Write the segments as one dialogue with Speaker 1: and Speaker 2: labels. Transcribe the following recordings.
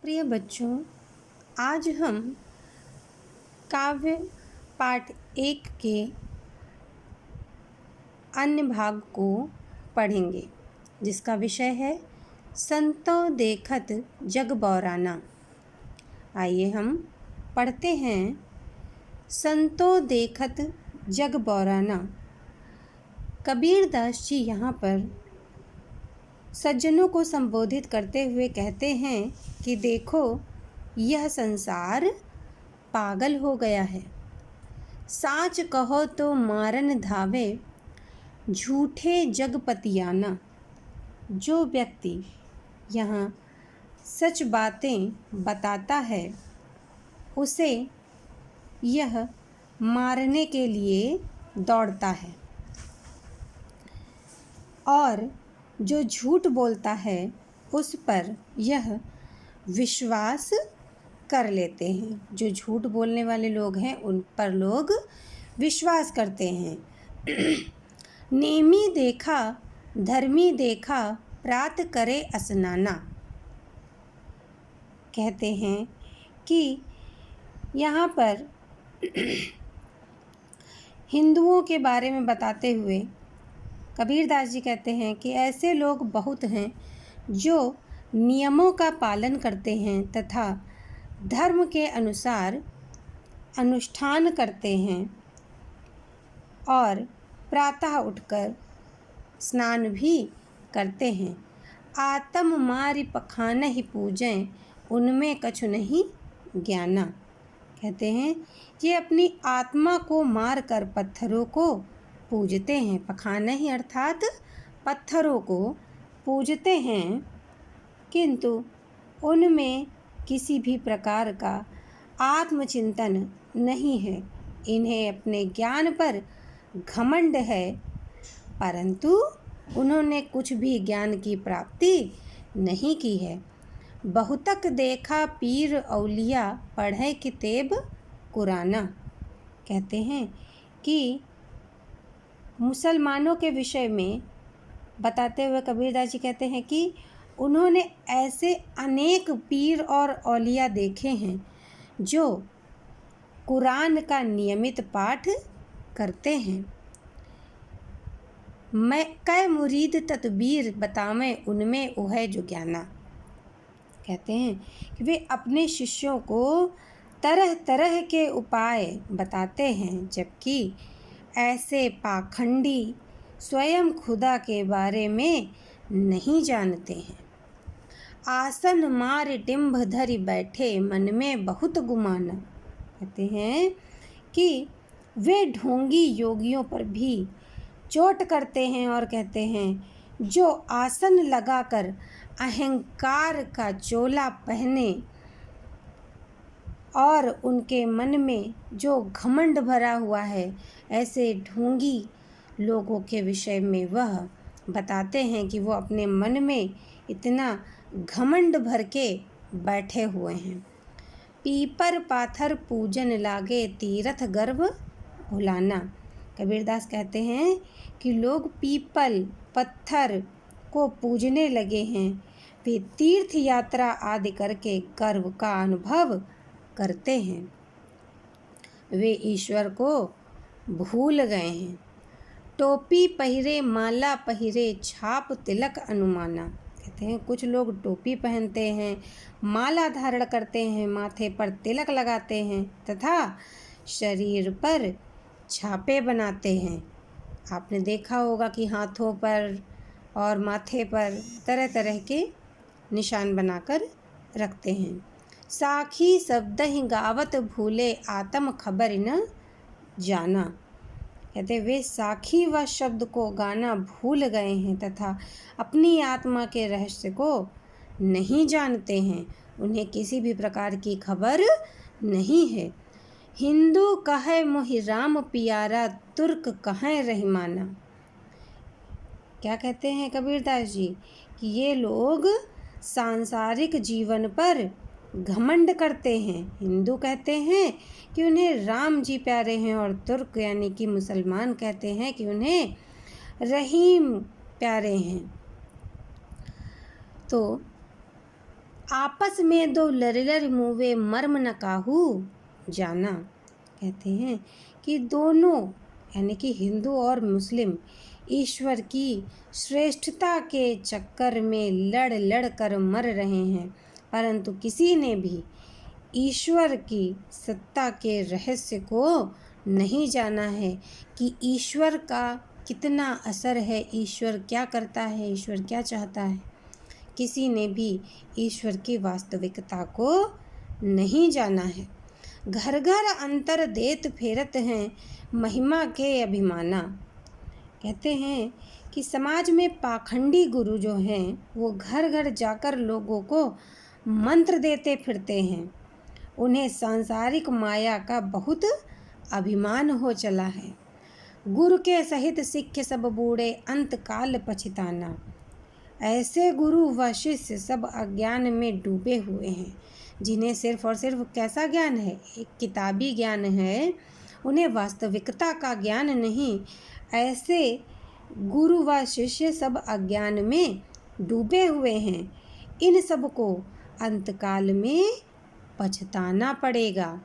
Speaker 1: प्रिय बच्चों, आज हम काव्य पाठ 1 के अन्य भाग को पढ़ेंगे, जिसका विषय है संतो देखत जग बौराना। आइए हम पढ़ते हैं। संतो देखत जग बौराना। कबीरदास जी यहाँ पर सज्जनों को संबोधित करते हुए कहते हैं कि देखो, यह संसार पागल हो गया है। साच कहो तो मारन धावे, झूठे जगपतियाना। जो व्यक्ति यहाँ सच बातें बताता है, उसे यह मारने के लिए दौड़ता है, और जो झूठ बोलता है उस पर यह विश्वास कर लेते हैं। जो झूठ बोलने वाले लोग हैं उन पर लोग विश्वास करते हैं। नेमी देखा धर्मी देखा, प्रात करे स्नाना। कहते हैं कि यहाँ पर हिंदुओं के बारे में बताते हुए कबीरदास जी कहते हैं कि ऐसे लोग बहुत हैं जो नियमों का पालन करते हैं तथा धर्म के अनुसार अनुष्ठान करते हैं और प्रातः उठकर स्नान भी करते हैं। आत्म मारि पखान ही पूजें, उनमें कछु नहीं ज्ञाना। कहते हैं ये अपनी आत्मा को मार कर पत्थरों को पूजते हैं। पखाना ही अर्थात पत्थरों को पूजते हैं, किंतु उनमें किसी भी प्रकार का आत्मचिंतन नहीं है। इन्हें अपने ज्ञान पर घमंड है, परंतु उन्होंने कुछ भी ज्ञान की प्राप्ति नहीं की है। बहुतक देखा पीर औलिया, पढ़े किताब कुराना। कहते हैं कि मुसलमानों के विषय में बताते हुए कबीरदास जी कहते हैं कि उन्होंने ऐसे अनेक पीर और औलिया देखे हैं जो कुरान का नियमित पाठ करते हैं। मैं कै मुरीद तदबीर बतावें, उनमें उह जो ज्ञाना। कहते हैं कि वे अपने शिष्यों को तरह तरह के उपाय बताते हैं, जबकि ऐसे पाखंडी स्वयं खुदा के बारे में नहीं जानते हैं। आसन मार डिंभ धरि बैठे, मन में बहुत गुमाना। कहते हैं कि वे ढोंगी योगियों पर भी चोट करते हैं और कहते हैं जो आसन लगाकर अहंकार का चोला पहने और उनके मन में जो घमंड भरा हुआ है, ऐसे ढोंगी लोगों के विषय में वह बताते हैं कि वो अपने मन में इतना घमंड भर के बैठे हुए हैं। पीपर पाथर पूजन लागे, तीर्थ गर्भ भुलाना। कबीरदास कहते हैं कि लोग पीपल पत्थर को पूजने लगे हैं। वे तीर्थ यात्रा आदि करके गर्व का अनुभव करते हैं। वे ईश्वर को भूल गए हैं। टोपी पहिरे माला पहिरे, छाप तिलक अनुमाना। कहते हैं कुछ लोग टोपी पहनते हैं, माला धारण करते हैं, माथे पर तिलक लगाते हैं तथा शरीर पर छापे बनाते हैं। आपने देखा होगा कि हाथों पर और माथे पर तरह तरह के निशान बनाकर रखते हैं। साखी शब्द ही गावत भूले, आत्म खबर न जाना। कहते वे साखी व शब्द को गाना भूल गए हैं तथा अपनी आत्मा के रहस्य को नहीं जानते हैं। उन्हें किसी भी प्रकार की खबर नहीं है। हिंदू कहे मोहि राम पियारा, तुर्क कहे रहीमाना। क्या कहते हैं कबीरदास जी कि ये लोग सांसारिक जीवन पर घमंड करते हैं। हिंदू कहते हैं कि उन्हें राम जी प्यारे हैं और तुर्क यानी कि मुसलमान कहते हैं कि उन्हें रहीम प्यारे हैं। तो आपस में दो लर मुवे मर्म न काहू जाना। कहते हैं कि दोनों यानी कि हिंदू और मुस्लिम ईश्वर की श्रेष्ठता के चक्कर में लड़ लड़ कर मर रहे हैं, परंतु किसी ने भी ईश्वर की सत्ता के रहस्य को नहीं जाना है कि ईश्वर का कितना असर है, ईश्वर क्या करता है, ईश्वर क्या चाहता है। किसी ने भी ईश्वर की वास्तविकता को नहीं जाना है। घर घर अंतर देत फेरत हैं महिमा के अभिमाना। कहते हैं कि समाज में पाखंडी गुरु जो हैं वो घर घर जाकर लोगों को मंत्र देते फिरते हैं। उन्हें सांसारिक माया का बहुत अभिमान हो चला है। गुरु के सहित सिक्ख सब बूढ़े अंत काल पछताना। ऐसे गुरु व शिष्य सब अज्ञान में डूबे हुए हैं, जिन्हें सिर्फ और सिर्फ कैसा ज्ञान है, एक किताबी ज्ञान है, उन्हें वास्तविकता का ज्ञान नहीं। ऐसे गुरु व शिष्य सब अज्ञान में डूबे हुए हैं। इन सब को अंतकाल में पछताना पड़ेगा।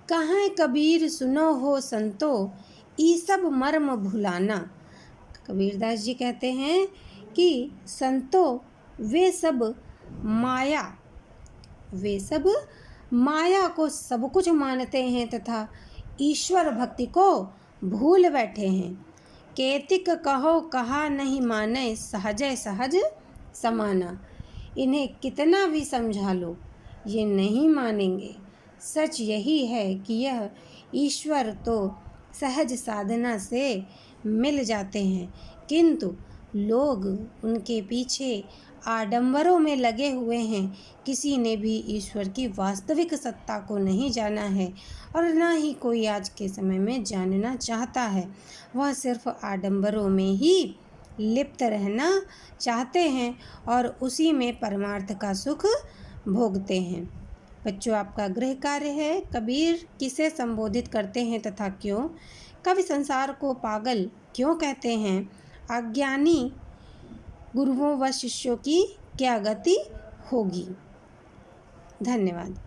Speaker 1: कहाँ कबीर सुनो हो संतो ई सब मर्म भुलाना। कबीरदास जी कहते हैं कि संतो वे सब माया को सब कुछ मानते हैं तथा ईश्वर भक्ति को भूल बैठे हैं। केतिक कहो कहा नहीं माने सहजय सहज समाना। इन्हें कितना भी समझा लो ये नहीं मानेंगे। सच यही है कि यह ईश्वर तो सहज साधना से मिल जाते हैं, किंतु लोग उनके पीछे आडंबरों में लगे हुए हैं। किसी ने भी ईश्वर की वास्तविक सत्ता को नहीं जाना है और ना ही कोई आज के समय में जानना चाहता है। वह सिर्फ आडंबरों में ही लिप्त रहना चाहते हैं और उसी में परमार्थ का सुख भोगते हैं। बच्चों, आपका गृह कार्य है, कबीर किसे संबोधित करते हैं तथा क्यों? कवि संसार को पागल क्यों कहते हैं? अज्ञानी गुरुओं व शिष्यों की क्या गति होगी? धन्यवाद।